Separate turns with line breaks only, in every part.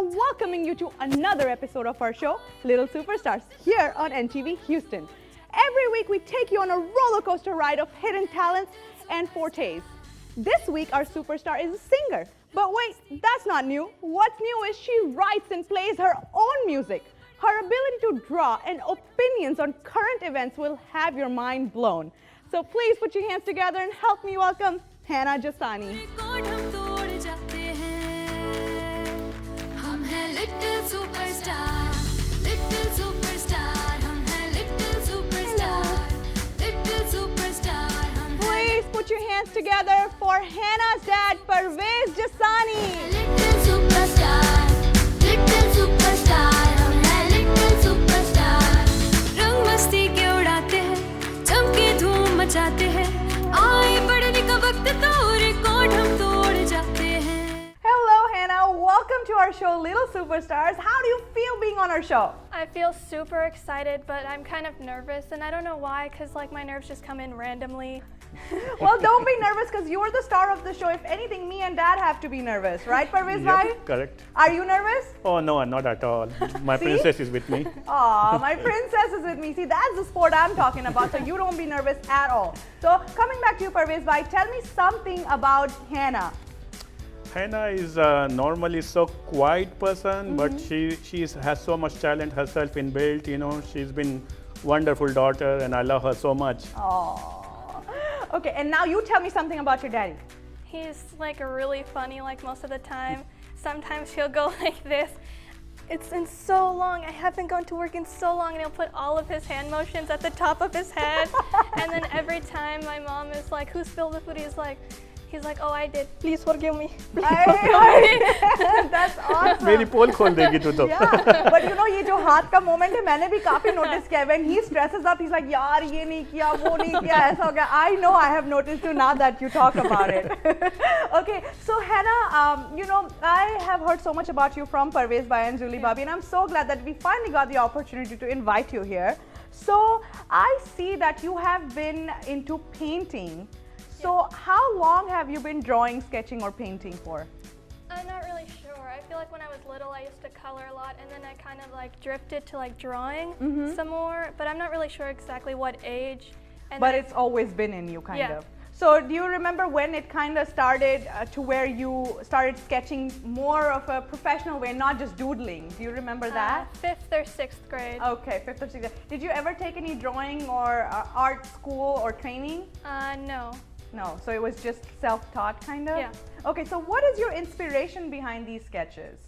welcoming you to another episode of our show, Little Superstars, here on NTV Houston. Every week we take you on a roller coaster ride of hidden talents and fortes. This week our superstar is a singer. But wait, that's not new. What's new is she writes and plays her own music. Her ability to draw and opinions on current events will have your mind blown. So please put your hands together and help me welcome Hannah Jasani. Please put your hands together for Hannah's dad, Parvez Jasani.
Little superstar, little superstar, हम हैं little superstar. रंग मस्ती के उड़ाते हैं, चमके धूम मचाते हैं. आए पढ़ने का वक्त तो रिकॉर्ड हम तोड़ जाते हैं.
Hello, Hannah. Welcome to our show, Little Superstars. How do you feel being on our show?
I feel super excited, but I'm kind of nervous, and I don't know why, because my nerves just come in randomly.
Well, don't be nervous because you're the star of the show. If anything, me and Dad have to be nervous, right, Parvez bhai?
Yep, correct.
Are you nervous?
Oh no, not at all. My
See?
princess is with me.
Aw, my princess is with me. See, that's the sport I'm talking about, so you don't be nervous at all. So, coming back to you, Parvez bhai, tell me something about Hannah.
Hannah is normally so quiet person, but she has so much talent herself inbuilt. You know, she's been wonderful daughter, and I love her so much.
Oh. Okay, and now you tell me something about your daddy.
He's really funny most of the time. Sometimes he'll go like this. It's been so long. I haven't gone to work in so long, and he'll put all of his hand motions at the top of his head. And then every time my mom is like, "Who spilled the food?" He's like, "Oh, I did. Please forgive me."
That's awesome.
मेरी पोल खोल देगी तू तो.
Yeah, but you know ये जो हाथ का moment है मैंने भी काफी notice किया. When he stresses up, he's like, यार ये नहीं किया, वो नहीं किया, ऐसा हो गया. I know, I have noticed too now that you talk about it. Okay, so Hannah, you know, I have heard so much about you from Parvez bhai and Julie Bhabhi, and I'm so glad that we finally got the opportunity to invite you here. So I see that you have been into painting. So how long have you been drawing, sketching, or painting for?
I'm not really sure. I feel like when I was little, I used to color a lot, and then I kind of drifted to drawing some more. But I'm not really sure exactly what age. And
But
then
it's always been in you, kind
Yeah.
of. So do you remember when it kind of started to where you started sketching more of a professional way, not just doodling? Do you remember that?
5th or 6th grade.
Okay, 5th or 6th. Did you ever take any drawing or art school or training?
No.
No, so it was just self-taught kind of?
Yeah.
Okay, so what is your inspiration behind these sketches?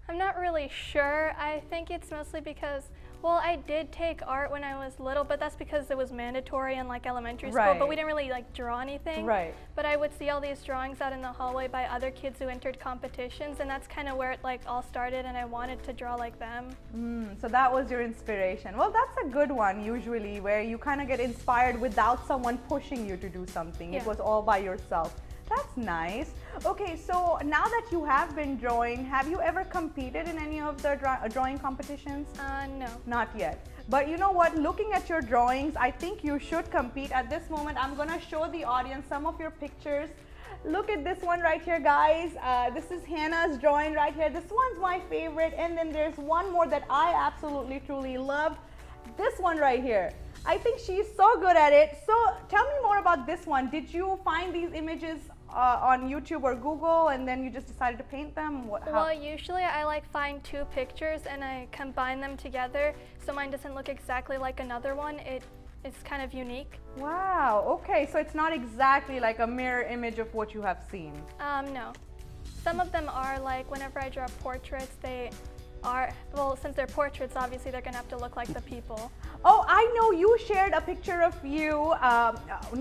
I'm not really sure. I think it's mostly because, well, I did take art when I was little, but that's because it was mandatory in elementary school, but we didn't really draw anything.
Right.
But I would see all these drawings out in the hallway by other kids who entered competitions, and that's kind of where it all started, and I wanted to draw like them.
So that was your inspiration. Well, that's a good one usually, where you kind of get inspired without someone pushing you to do something. It
Yeah.
was all by yourself. That's nice. Okay, so now that you have been drawing, have you ever competed in any of the drawing competitions?
No.
Not yet. But you know what? Looking at your drawings, I think you should compete. At this moment, I'm going to show the audience some of your pictures. Look at this one right here, guys. This is Hannah's drawing right here. This one's my favorite. And then there's one more that I absolutely, truly loved. This one right here. I think she's so good at it. So tell me more about this one. Did you find these images on YouTube or Google, and then you just decided to paint them?
Well, usually I find two pictures and I combine them together, so mine doesn't look exactly like another one. It's kind of unique.
Wow, okay, so it's not exactly like a mirror image of what you have seen.
No. Some of them are whenever I draw portraits, they are, well, since they're portraits, obviously they're gonna have to look like the people.
Oh, I know, you shared a picture of you,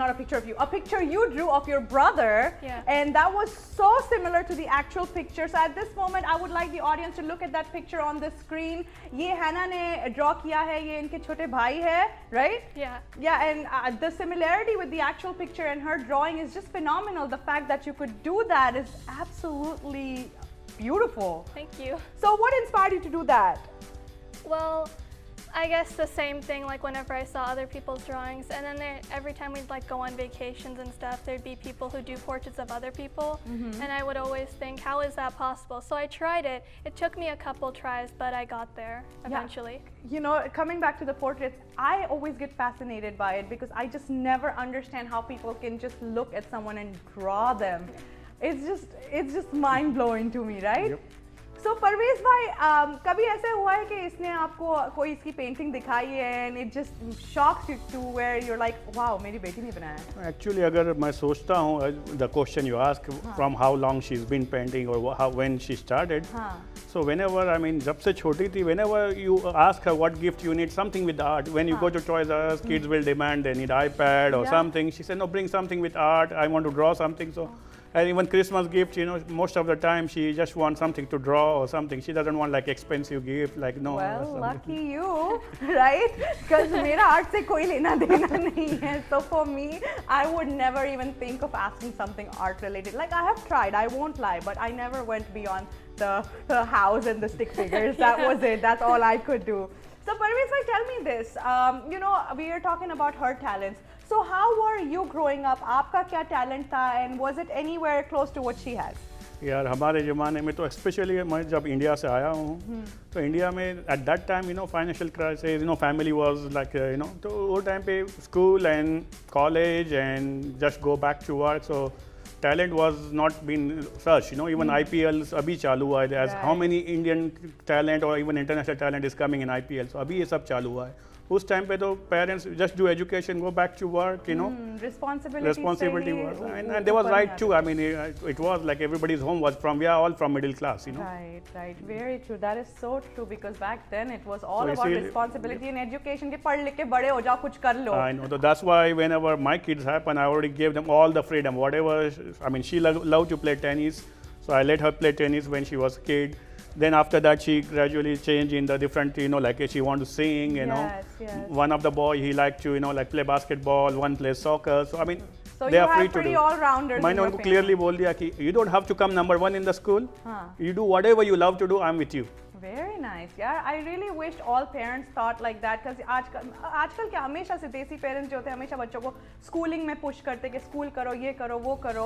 not a picture of you, a picture you drew of your brother.
Yeah.
And that was so similar to the actual picture. So at this moment, I would like the audience to look at that picture on the screen. Ye Hannah ne draw kiya hai, ye inke chote bhai hai, right?
Yeah.
Yeah, and the similarity with the actual picture and her drawing is just phenomenal. The fact that you could do that is absolutely beautiful.
Thank you.
So what inspired you to do that?
Well, I guess the same thing, like whenever I saw other people's drawings, and then every time we'd like go on vacations and stuff, there'd be people who do portraits of other people, and I would always think, how is that possible? So I tried it. It took me a couple tries, but I got there eventually.
You know, coming back to the portraits, I always get fascinated by it because I just never understand how people can just look at someone and draw them. It's just mind blowing to me, right?
Yep.
So Parvez भाई, कभी ऐसा हुआ है कि इसने आपको कोई इसकी पेंटिंग दिखाई है and it just shocks you to where you're like, wow, मेरी बेटी ने बनाया है?
Actually, अगर मैं सोचता हूँ, the question you ask from how long she's been painting or how when she started. So whenever, I mean, जब से छोटी थी, whenever you ask her what gift you need, something with art. When you go to Toys R Us, kids will demand they need iPad or something. She said, no, bring something with art. I want to draw something. So. And even Christmas gifts, you know, most of the time she just wants something to draw or something. She doesn't want like expensive gift, like no.
Well, lucky you, right? Because मेरा art से कोई लेना देना नहीं है. So for me, I would never even think of asking something art related. Like I have tried, I won't lie, but I never went beyond the house and the stick figures. That was it. That's all I could do. So Parveez bhai, tell me this. You know, we are talking about her talents. So how were you growing up? आपका क्या talent था and was it anywhere close to what she has?
यार हमारे ज़माने में तो specially मैं जब इंडिया से आया हूँ तो इंडिया में at that time you know financial crisis you know family was like you know तो वो टाइम पे school and college and just go back to work so talent was not being searched, you know, even IPLs अभी चालू हुआ है, as how many Indian talent or even international talent is coming in IPL, so अभी ये सब चालू हुआ है. उस टाइम पे तो parents just do education, go back to work, you know. Responsibility was, and they was right too. I mean, it was like everybody's home was from, we are all from middle class, you know.
Right, very true. That is so true because back then it was all about responsibility and education. कि पढ़ लिख के बड़े हो जाओ कुछ कर लो.
I know, so that's why whenever my kids happen, I already gave them all the freedom, whatever. I mean, she loved to play tennis, so I let her play tennis when she was a kid. Then after that, she gradually changed in the different, you know, like she wanted to sing, you know. One of the boy, he liked to, you know, like play basketball, one plays soccer. So, I mean,
so
they are free to do.
So you have pretty all-rounders.
मैंने उनको clearly बोल दिया कि you don't have to come number 1 in the school. You do whatever you love to do, I'm with you.
Very nice, yeah. I really wished all parents thought like that because आजकल क्या हमेशा से देसी parents जो होते हैं हमेशा बच्चों को schooling में push करते कि school करो ये करो वो करो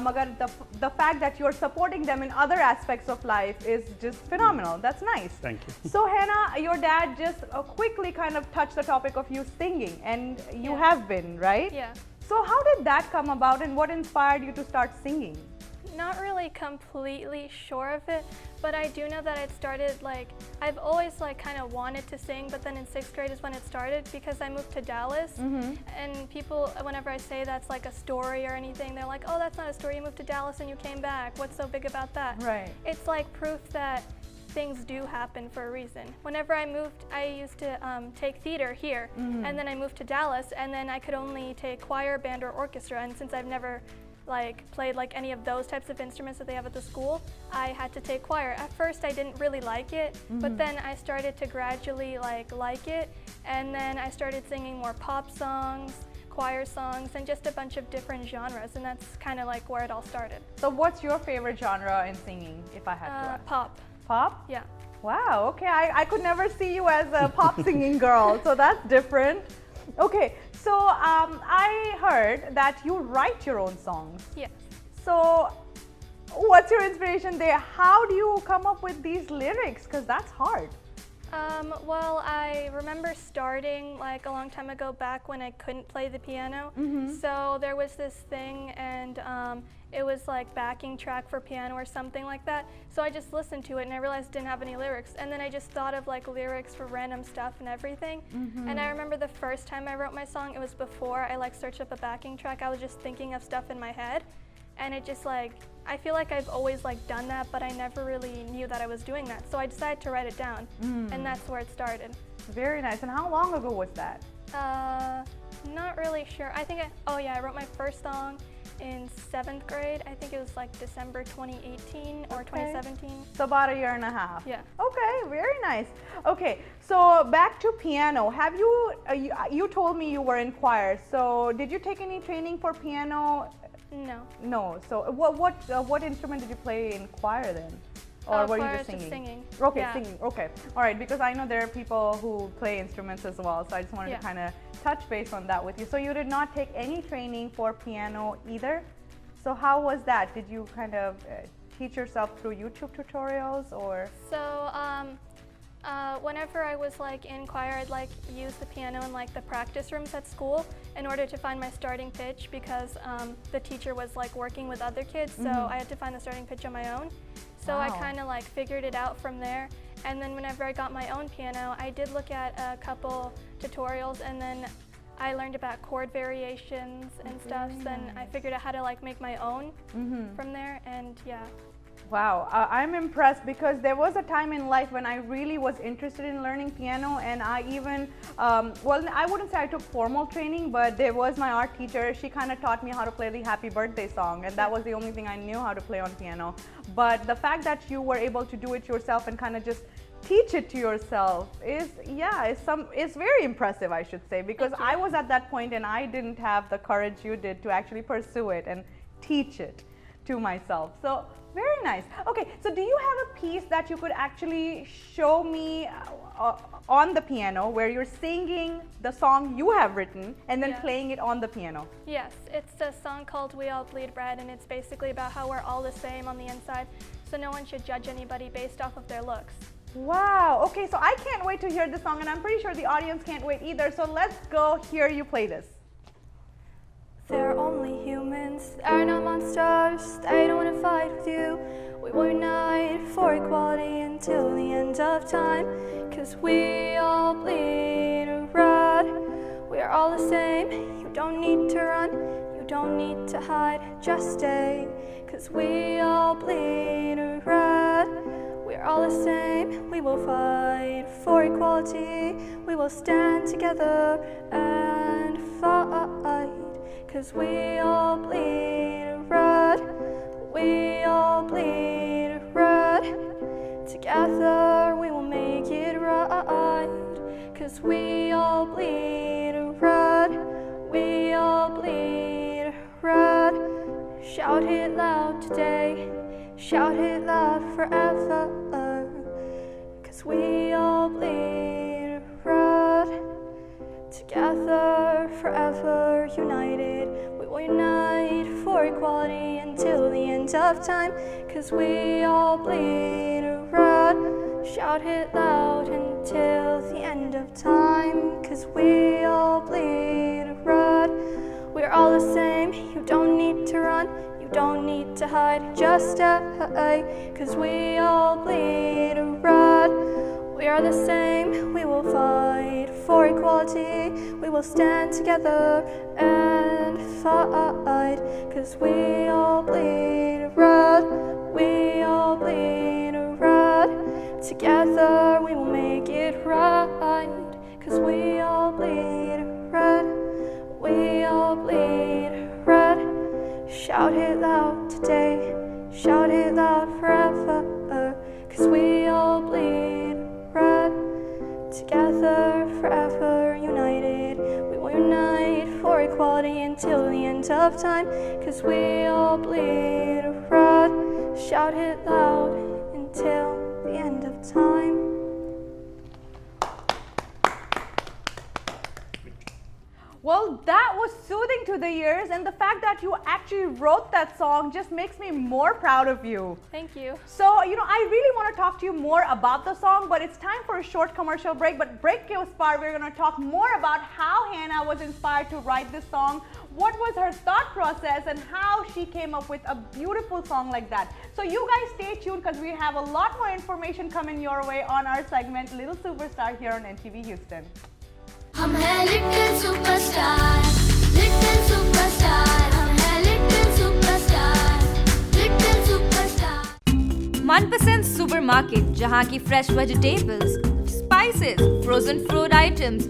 मगर the fact that you're supporting them in other aspects of life is just phenomenal. That's nice.
Thank you.
So Hannah, your dad just quickly kind of touched the topic of you singing and you have been, right?
Yeah.
So how did that come about and what inspired you to start singing?
Not really completely sure of it, but I do know that it started like, I've always like kind of wanted to sing, but then in 6th grade is when it started because I moved to Dallas and people, whenever I say that's like a story or anything, they're like, oh, that's not a story, you moved to Dallas and you came back, what's so big about that?
Right.
It's like proof that things do happen for a reason. Whenever I moved, I used to take theater here, and then I moved to Dallas, and then I could only take choir, band, or orchestra, and since I've never like played like any of those types of instruments that they have at the school, I had to take choir. At first I didn't really like it, but then I started to gradually like it, and then I started singing more pop songs, choir songs, and just a bunch of different genres, and that's kind of like where it all started.
So what's your favorite genre in singing, if I had to ask?
Pop.
Pop?
Yeah.
Wow, okay, I could never see you as a pop singing girl, so that's different. Okay, so I heard that you write your own songs.
Yes.
So what's your inspiration there? How do you come up with these lyrics? Because that's hard.
Well, I remember starting like a long time ago back when I couldn't play the piano. So there was this thing and it was like backing track for piano or something like that. So I just listened to it and I realized it didn't have any lyrics. And then I just thought of like lyrics for random stuff and everything. And I remember the first time I wrote my song, it was before I like searched up a backing track. I was just thinking of stuff in my head. And it just like, I feel like I've always like done that, but I never really knew that I was doing that. So I decided to write it down, and that's where it started.
Very nice. And how long ago was that?
Not really sure. I think I wrote my first song in 7th grade. I think it was like December 2018 or 2017.
So about a year and a half.
Yeah.
Okay, very nice. Okay, so back to piano. Have you, you told me you were in choir, so did you take any training for piano?
No.
No. So what instrument did you play in choir then? or were you
choir
just
is
singing?
singing.
Okay,
Yeah.
singing. Okay, all right. Because I know there are people who play instruments as well, so I just wanted to kind of touch base on that with you. So you did not take any training for piano either. So how was that? Did you kind of teach yourself through YouTube tutorials or?
So whenever I was like in choir, I'd like use the piano in like the practice rooms at school in order to find my starting pitch, because the teacher was like working with other kids, so I had to find the starting pitch on my own. So I kind of like figured it out from there. And then whenever I got my own piano, I did look at a couple tutorials, and then I learned about chord variations and stuff. So then I figured out how to like make my own from there, and yeah.
Wow, I'm impressed, because there was a time in life when I really was interested in learning piano, and I even, well, I wouldn't say I took formal training, but there was my art teacher. She kind of taught me how to play the Happy Birthday song, and that was the only thing I knew how to play on piano. But the fact that you were able to do it yourself and kind of just teach it to yourself is very impressive, I should say, because I was at that point and I didn't have the courage you did to actually pursue it and teach it to myself. So very nice. Okay, so do you have a piece that you could actually show me on the piano where you're singing the song you have written and then playing it on the piano?
Yes, it's a song called We All Bleed Red, and it's basically about how we're all the same on the inside, so no one should judge anybody based off of their looks.
Wow, okay, so I can't wait to hear this song, and I'm pretty sure the audience can't wait either, so let's go hear you play this.
They're only humans, they're not monsters, they don't want to fight with you. We will unite for equality until the end of time, 'cause we all bleed red. We are all the same, you don't need to run, you don't need to hide, just stay, 'cause we all bleed red. We are all the same, we will fight for equality, we will stand together and fight. 'Cause we all bleed red, we all bleed red. Together we will make it right. 'Cause we all bleed red, we all bleed red. Shout it loud today, shout it loud forever. 'Cause we all bleed red. Together, forever, united, we will unite for equality until the end of time. 'Cause we all bleed red, shout it loud until the end of time. 'Cause we all bleed red, we're all the same, you don't need to run, you don't need to hide, just stay. 'Cause we all bleed red, we are the same, we will fight for equality, we will stand together and fight. 'Cause we all bleed red, we all bleed red. Together we will make it right. 'Cause we all bleed red, we all bleed red. Shout it loud today, shout it loud forever. 'Cause we all bleed red. Together, forever, united, we will unite for equality until the end of time. 'Cause we all bleed red. Shout it loud until the end of time.
Well, that was soothing to the ears, and the fact that you actually wrote that song just makes me more proud of you.
Thank you.
So, I really want to talk to you more about the song, but it's time for a short commercial break. But break के उस पार, we're going to talk more about how Hannah was inspired to write this song, what was her thought process, and how she came up with a beautiful song like that. So you guys stay tuned, because we have a lot more information coming your way on our segment Little Superstar here on NTV Houston.
हम हैं little superstar, little superstar, हम हैं little superstar, little superstar.
मनपसंद supermarket, जहां की fresh vegetables, spices, frozen food items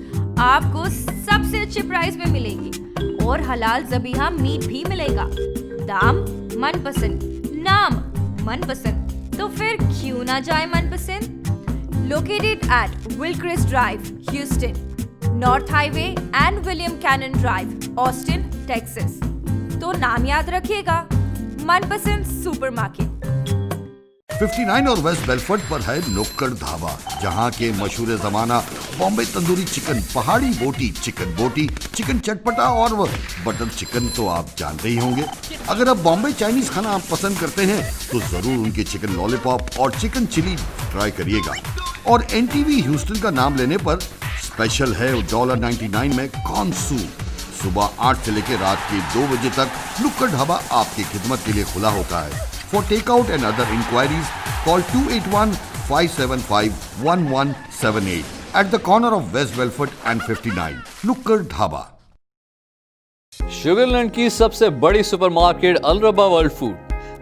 आपको सबसे अच्छे प्राइस में मिलेगी, और हलाल ज़बीहा मीट भी मिलेगा। दाम मनपसंद, नाम मनपसंद, तो फिर क्यों ना जाए मनपसंद। Located at Wilcrest Drive, Houston, North Highway and William Cannon Drive, Austin, Texas। तो नाम याद रखिएगा, मनपसंद सुपरमार्केट।
59 और वेस्ट बेलफोर्ड पर है नुक्कड़ ढाबा, जहां के मशहूर जमाना बॉम्बे तंदूरी चिकन, पहाड़ी बोटी, चिकन चटपटा और बटर चिकन तो आप जानते ही होंगे। अगर आप बॉम्बे चाइनीज खाना आप पसंद करते हैं तो जरूर उनके चिकन लॉलीपॉप और चिकन चिली ट्राई करिएगा। और एनटीवी ह्यूस्टन का नाम लेने पर स्पेशल है $99 में कॉर्न सूप। सुबह 8 से लेकर रात के 2 बजे तक नुक्कड़ ढाबा आपकी खिदमत के लिए खुला होता है। For takeout and other inquiries, call 281-575-1178 at the corner of West Belfort and 59, Nukkad Dhaba.
Sugar Land की सबसे बड़ी supermarket Alroba world food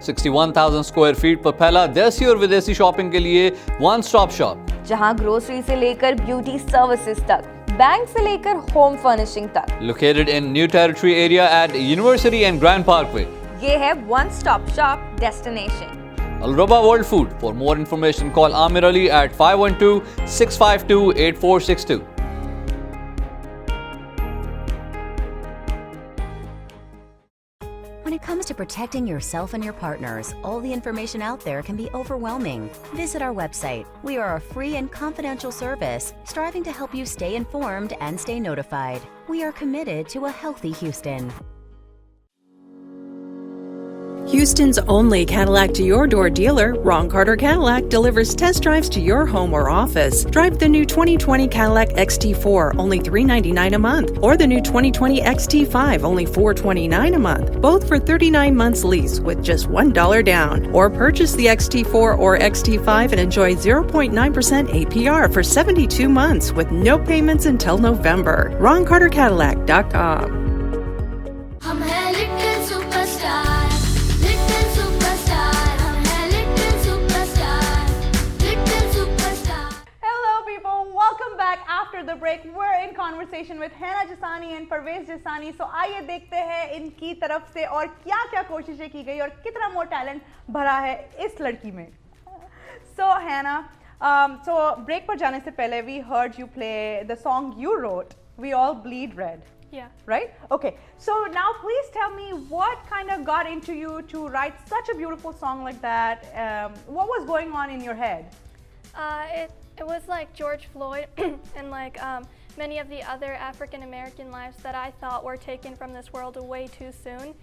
61,000 square feet पर फैला देसी और विदेशी शॉपिंग के लिए वन स्टॉप शॉप,
जहां ग्रोसरी से लेकर ब्यूटी सर्विसेज तक, बैंक से लेकर होम फर्निशिंग तक।
Located in New Territory area at University and Grand Parkway.
ये है one stop shop destination.
Alroba World Food. For more information, call Amir Ali at 512-652-8462.
When it comes to protecting yourself and your partners, all the information out there can be overwhelming. Visit our website. We are a free and confidential service striving to help you stay informed and stay notified. We are committed to a healthy Houston.
Houston's only Cadillac to your door dealer, Ron Carter Cadillac, delivers test drives to your home or office. Drive the new 2020 Cadillac XT4, only $399 a month, or the new 2020 XT5, only $429 a month, both for 39 months lease with just $1 down. Or purchase the XT4 or XT5 and enjoy 0.9% APR for 72 months with no payments until November. RonCarterCadillac.com.
हम हैं little superstar, little superstar, हम हैं little superstar, little superstar.
Hello people, welcome back after the break. We're in conversation with Hannah Jasani and Parvez Jasani. So आइए देखते हैं इनकी तरफ से और क्या-क्या कोशिशें की गई और कितना more talent भरा है इस लड़की में। So Hannah, so break पर जाने से पहले we heard you play the song you wrote, We All Bleed Red.
Yeah.
Right? Okay. So now please tell me what kind of got into you to write such a beautiful song like that? What was going on in your head?
It was like George Floyd and like many of the other African American lives that I thought were taken from this world way too soon.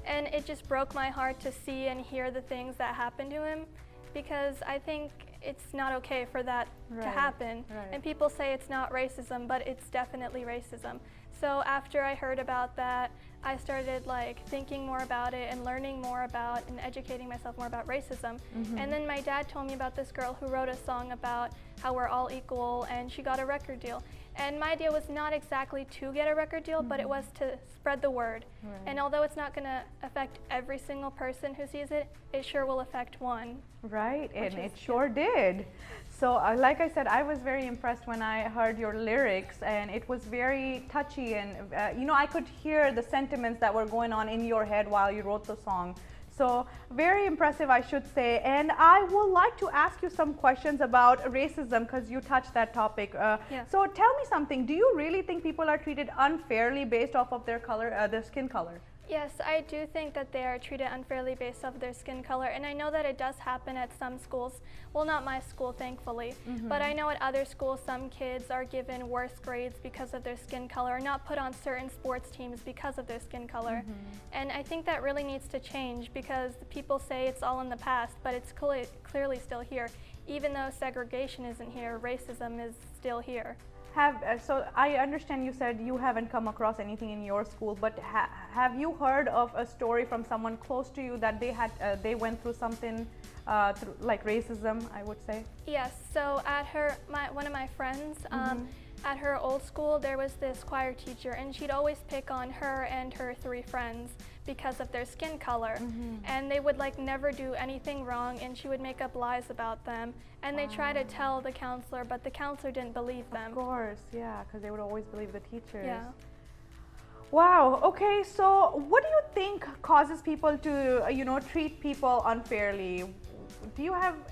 And it just broke my heart to see and hear the things that happened to him, because I think it's not okay for that to happen.
Right.
And people say it's not racism, but it's definitely racism. So after I heard about that, I started like thinking more about it and learning more about and educating myself more about racism. And then my dad told me about this girl who wrote a song about how we're all equal, and she got a record deal. And my idea was not exactly to get a record deal, but it was to spread the word. And although it's not going to affect every single person who sees it, it sure will affect one.
Right, and it sure did. So like I said, I was very impressed when I heard your lyrics, and it was very touchy, and you know, I could hear the sentiments that were going on in your head while you wrote the song. So very impressive, I should say. And I would like to ask you some questions about racism, because you touched that topic. So tell me something. Do you really think people are treated unfairly based off of their color, their skin color?
Yes, I do think that they are treated unfairly based off their skin color, and I know that it does happen at some schools. Well, not my school, thankfully, but I know at other schools some kids are given worse grades because of their skin color, or not put on certain sports teams because of their skin color. And I think that really needs to change, because people say it's all in the past, but it's clearly still here. Even though segregation isn't here, racism is still here.
So I understand you said you haven't come across anything in your school, but have you heard of a story from someone close to you that they went through something like racism, I would say?
Yes. So at one of my friends, at her old school, there was this choir teacher, and she'd always pick on her and her 3 friends because of their skin color. And they would like never do anything wrong, and she would make up lies about them. And they tried to tell the counselor, but the counselor didn't believe them.
Of course, yeah, because they would always believe the teachers.
Yeah.
Wow. Okay. So, what do you think causes people to, you know, treat people unfairly?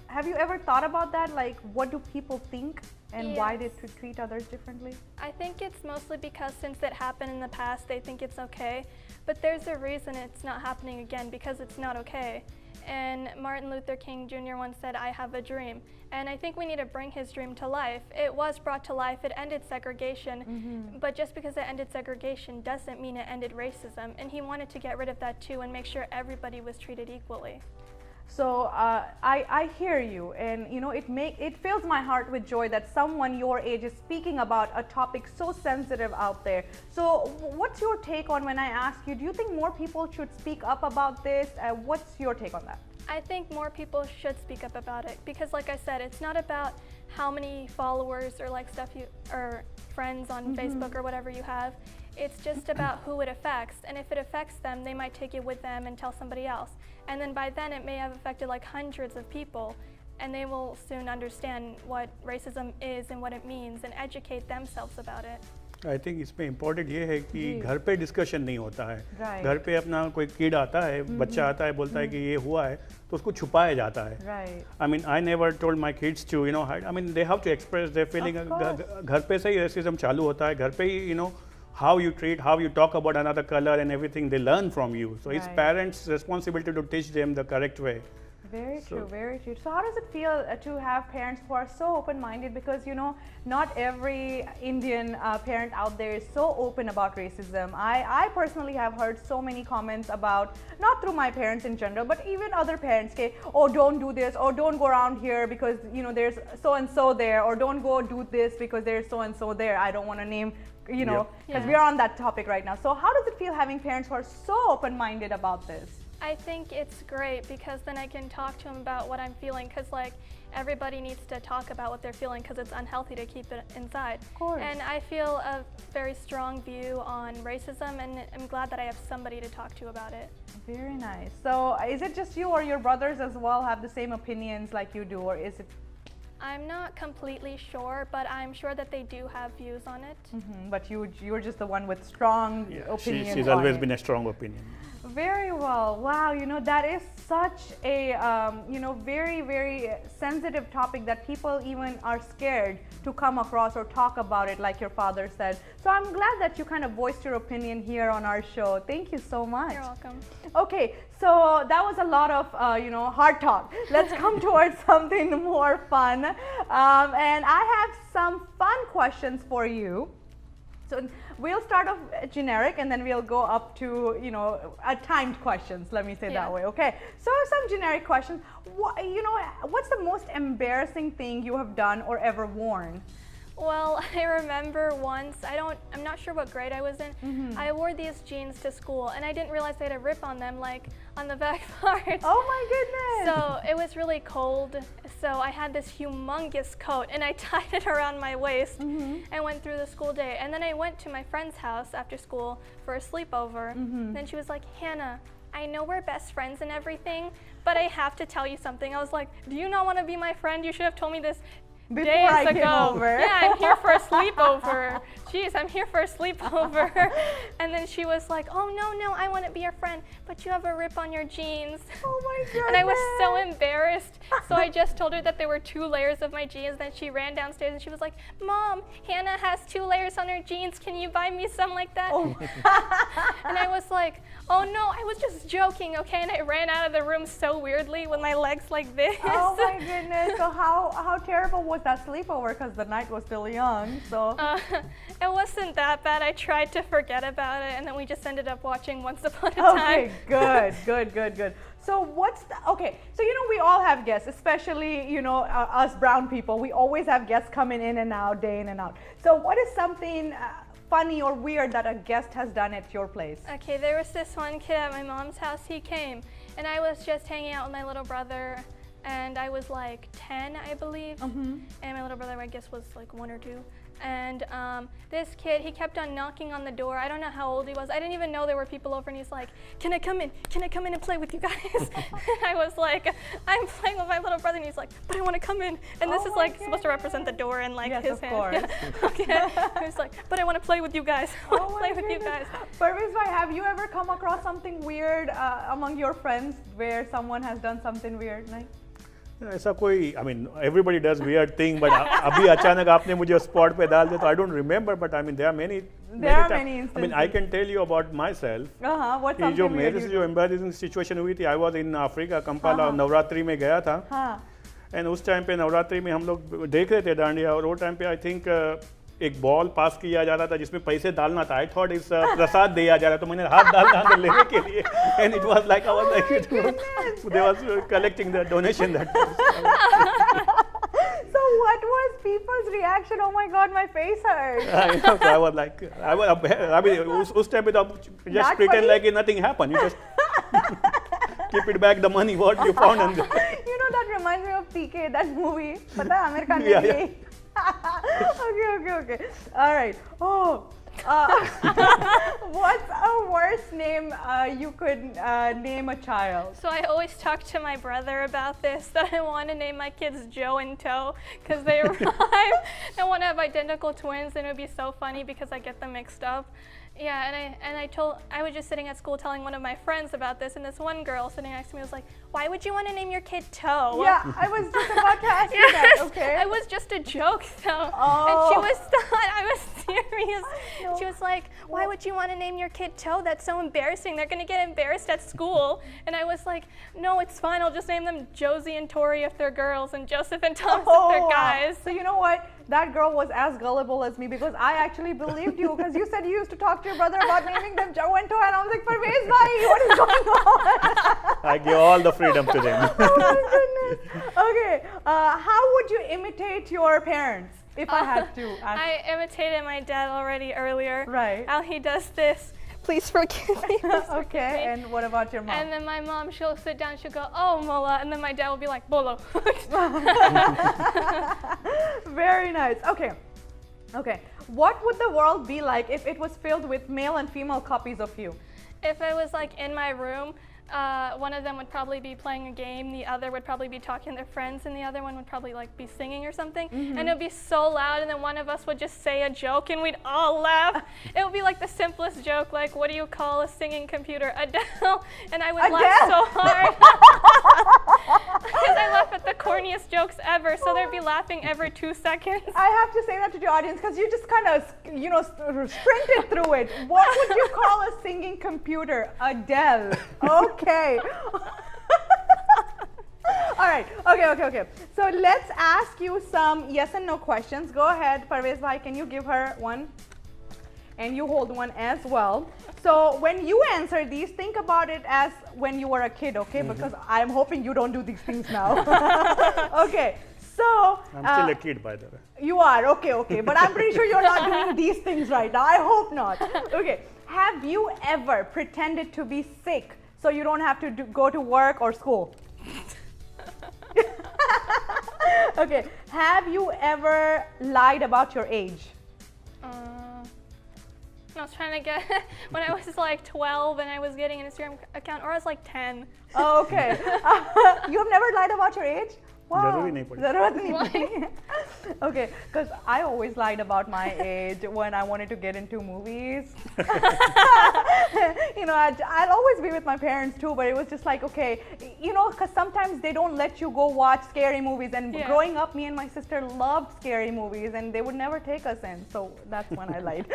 Have you ever thought about that? Like, what do people think, and why they treat others differently?
I think it's mostly because since it happened in the past, they think it's okay. But there's a reason it's not happening again, because it's not okay. And Martin Luther King Jr. once said, "I have a dream." And I think we need to bring his dream to life. It was brought to life, it ended segregation, but just because it ended segregation doesn't mean it ended racism. And he wanted to get rid of that too and make sure everybody was treated equally.
So I hear you, and you know it fills my heart with joy that someone your age is speaking about a topic so sensitive out there. So what's your take on when I ask you, do you think more people should speak up about this? What's your take on that?
I think more people should speak up about it because, like I said, it's not about how many followers or like stuff you or friends on Facebook or whatever you have. It's just about who it affects, and if it affects them, they might take it with them and tell somebody else. And then by then it may have affected like hundreds of people, and they will soon understand what racism is and what it means and educate themselves about it.
I think इसमें important ये है कि घर पे discussion नहीं होता है.
Right.
घर पे अपना कोई किड आता है, बच्चा आता है, बोलता है कि ये हुआ है, तो उसको छुपाया जाता है.
Right.
I mean, I never told my kids to, you know, hide. I mean, they have to express their feeling. घर पे से ही रेसिज्म चालू होता है. घर पे ही, you know, how you treat, how you talk about another color and everything, they learn from you. So it's parents' responsibility to teach them the correct way.
Very true, very true. So how does it feel to have parents who are so open-minded? Because you know, not every Indian parent out there is so open about racism. I personally have heard so many comments about, not through my parents in general, but even other parents, okay, oh, don't do this, or don't go around here because you know there's so-and-so there, or don't go do this because there's so-and-so there. I don't want to name, you know, because we are on that topic right now. So how does it feel having parents who are so open-minded about this?
I think it's great because then I can talk to them about what I'm feeling, because like everybody needs to talk about what they're feeling because it's unhealthy to keep it inside.
Of course.
And I feel a very strong view on racism, and I'm glad that I have somebody to talk to about it.
Very nice. So is it just you or your brothers as well have the same opinions like you do, or is it?
I'm not completely sure, but I'm sure that they do have views on it.
But you're just the one with strong opinions.
She's always been a strong opinion.
Very well. Wow, you know, that is such a you know, very, very sensitive topic that people even are scared to come across or talk about it, like your father said. So I'm glad that you kind of voiced your opinion here on our show. Thank you so much.
You're welcome.
Okay, so that was a lot of you know, hard talk. Let's come towards something more fun. And I have some fun questions for you. So we'll start off generic and then we'll go up to, you know, timed questions, let me say that way, okay? So some generic questions. You know, what's the most embarrassing thing you have done or ever worn?
Well, I remember once, I'm not sure what grade I was in, I wore these jeans to school and I didn't realize they had a rip on them, like on the back part.
Oh my goodness!
So it was really cold, so I had this humongous coat and I tied it around my waist and went through the school day. And then I went to my friend's house after school for a sleepover. Then she was like, "Hannah, I know we're best friends and everything, but I have to tell you something." I was like, "Do you not want to be my friend? You should have told me this
before
days
I
ago."
came over.
Yeah, I'm here for a sleepover. Jeez, I'm here for a sleepover. And then she was like, "Oh no, I want to be your friend, but you have a rip on your jeans."
Oh my goodness!
And I was so embarrassed. So I just told her that there were 2 layers of my jeans. Then she ran downstairs and she was like, "Mom, Hannah has 2 layers on her jeans. Can you buy me some like that?"
Oh.
And I was like, "Oh no, I was just joking, okay?" And I ran out of the room so weirdly with my legs like this.
Oh my goodness! So how terrible was that sleepover? Because the night was still young. So
it wasn't that bad. I tried to forget about it, and then we just ended up watching Once Upon a Time.
Okay, good. So so you know, we all have guests, especially, you know, us brown people. We always have guests coming in and out, day in and out. So what is something funny or weird that a guest has done at your place?
Okay, there was this one kid at my mom's house. He came, and I was just hanging out with my little brother, and I was like 10, I believe, and my little brother, I guess, was like 1 or 2. And this kid, he kept on knocking on the door. I don't know how old he was. I didn't even know there were people over, and he's like, "Can I come in? Can I come in and play with you guys?" And I was like, "I'm playing with my little brother," and he's like, "But I want to come in." And this is like supposed to represent the door and like his hand.
Course.
Yeah. Okay. I was like, "But I want to play with you guys. I want to play with you guys."
Parvez, have you ever come across something weird among your friends where someone has done something weird? Like?
ऐसा कोई, I mean, everybody does weird thing, but अभी अचानक आपने मुझे spot पे डाल दिया, तो I don't remember, but I mean, there are many.
There are many
I
instances.
mean, I can tell you about myself.
What's
कि
something
जो
weird
मेरे
you
से
do?
जो embarrassing situation हुई थी, I was in Africa, Kampala, Navratri में गया था.
हाँ.
एंड उस टाइम पे नवरात्रि में हम लोग देख रहे थे डांडिया, और वो टाइम पे आई थिंक एक बॉल पास किया जा रहा था जिसमें पैसे डालना था. आई थॉट इस प्रसाद दिया जा रहा, तो मैंने हाथ डाला अंदर लेने के लिए, and it was like I was like they was collecting the donation that.
So what was people's reaction? Oh my God, my face hurt.
So I was like, I mean, उस टाइम पे तो आप just pretend like nothing happened. You just keep it back the money what you found and
You know, that reminds me of PK, that movie. पता है आमिर खान ने
Yeah,
की. Okay. All right. Oh. What's a worst name you could name a child?
So I always talk to my brother about this, that I want to name my kids Joe and Toe because they rhyme. I want to have identical twins, and it would be so funny because I get them mixed up. Yeah, I was just sitting at school telling one of my friends about this, and this one girl sitting next to me was like, "Why would you want to name your kid Toe?"
Yeah, I was just about to ask you that. Okay.
It was just a joke, though.
Oh.
And she was thought I was serious.
No.
She was like, "Why would you want to name your kid Toe? That's so embarrassing. They're going to get embarrassed at school." And I was like, "No, it's fine. I'll just name them Josie and Tori if they're girls, and Joseph and Thomas if they're guys."
So you know what? That girl was as gullible as me, because I actually believed you, because you said you used to talk to your brother about naming them Joe and Toe, and I was like, Parvez bhai, what is going on?
I give all the freedom to them.
Oh my goodness. Okay, how would you imitate your parents, if I had to ask?
I imitated my dad already earlier.
Right.
How he does this. Please forgive me.
Okay, and what about your mom?
And then my mom, she'll sit down, she'll go, "Oh, Mola," and then my dad will be like, "Bolo."
Very nice. Okay. What would the world be like if it was filled with male and female copies of you?
If it was like in my room, one of them would probably be playing a game, the other would probably be talking to their friends, and the other one would probably like be singing or something. And it would be so loud, and then one of us would just say a joke and we'd all laugh. It would be like the simplest joke, like, "What do you call a singing computer?" Adele. And I would laugh so hard. Because I laugh at the corniest jokes ever, so they'd be laughing every 2 seconds.
I have to say that to the audience, because you just kind of, sprinted through it. What would you call a singing computer? Adele. Okay. All right. Okay. So let's ask you some yes and no questions. Go ahead, Parvez bhai. Can you give her one? And you hold one as well. So when you answer these, think about it as when you were a kid, okay? Because I'm hoping you don't do these things now. Okay. So
I'm still a kid, by the way.
You are, okay. But I'm pretty sure you're not doing these things right now. I hope not. Okay. Have you ever pretended to be sick so you don't have to go to work or school? Okay. Have you ever lied about your age?
I was trying to get, when I was like 12 and I was getting an Instagram account, or I was like 10.
Oh, okay. You have never lied about your age? Wow.
जरूरी नहीं पड़ी.
जरूरत नहीं पड़ी. Okay, because I always lied about my age when I wanted to get into movies. I'd always be with my parents too, but it was just like, okay, because sometimes they don't let you go watch scary movies. And growing up, me and my sister loved scary movies, and they would never take us in. So that's when I lied.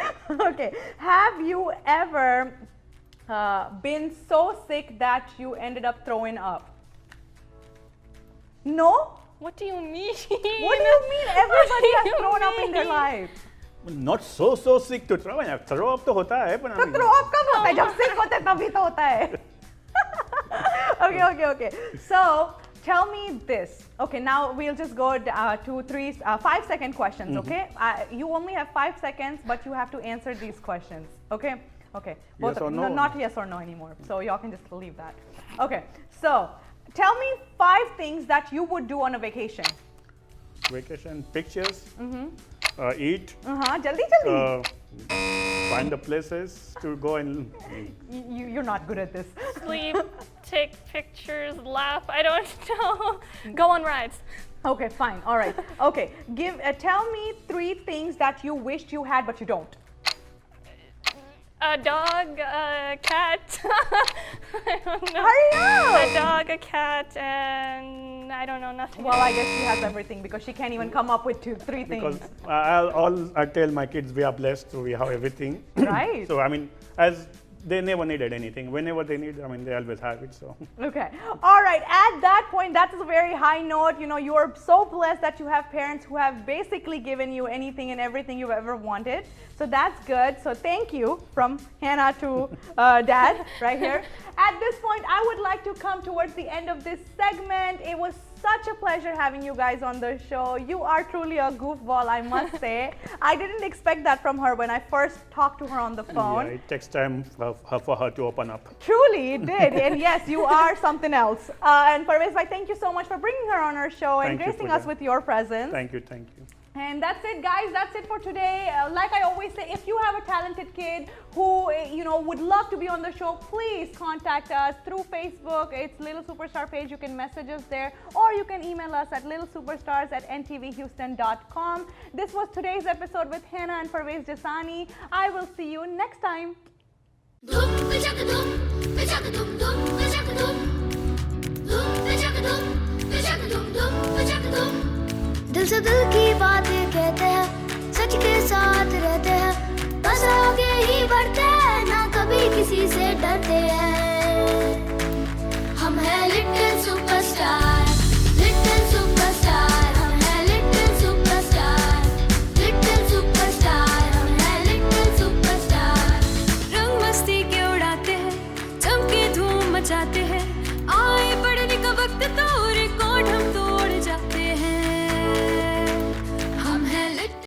Okay, have you ever been so sick that you ended up throwing up? No?
What do you mean?
What do you mean? Everybody has thrown up in their life.
Not so sick to throw up. Throw up तो होता है, पर
तो throw up कब होता है? जब sick होते तभी तो होता है. Okay. So tell me this. Okay, now we'll just go 5-second questions. Okay, you only have 5 seconds, but you have to answer these questions. Okay.
Yes or no?
Not yes or no anymore. So y'all can just leave that. Okay. So tell me 5 things that you would do on a vacation.
Vacation, pictures, eat,
Jaldi.
find the places to go and.
You're not good at this.
Sleep, take pictures, laugh, I don't know. Go on rides.
Okay, fine. All right. Okay. Tell me 3 things that you wished you had but you don't.
A dog, a cat. I don't know.
Hurry up!
A dog, a cat, and I don't know, nothing
Well,
else.
I guess she has everything because she can't even come up with three
Because
things.
I tell my kids we are blessed, so we have everything.
Right.
So I mean, as they never needed anything. Whenever they need, I mean, they always have it. So.
Okay. All right. At that point, that is a very high note. You know, you are so blessed that you have parents who have basically given you anything and everything you've ever wanted. So that's good. So thank you from Hannah to Dad right here. At this point, I would like to come towards the end of this segment. It was such a pleasure having you guys on the show. You are truly a goofball, I must say. I didn't expect that from her when I first talked to her on the phone.
Yeah, it takes time for her to open up.
Truly, it did. And yes, you are something else. And Parvez bhai, thank you so much for bringing her on our show and
Thank you,
gracing
Pooja.
us with your presence.
Thank you, thank you.
And that's it, guys. That's it for today. Like I always say, if you have a talented kid who would love to be on the show, please contact us through Facebook. It's Little Superstar page. You can message us there, or you can email us at littlesuperstars@ntvhouston.com. This was today's episode with Hannah and Parvez Jasani. I will see you next time.
दिल से दिल की बातें कहते हैं, सच के साथ रहते हैं, बस आगे ही बढ़ते हैं, ना कभी किसी से डरते हैं।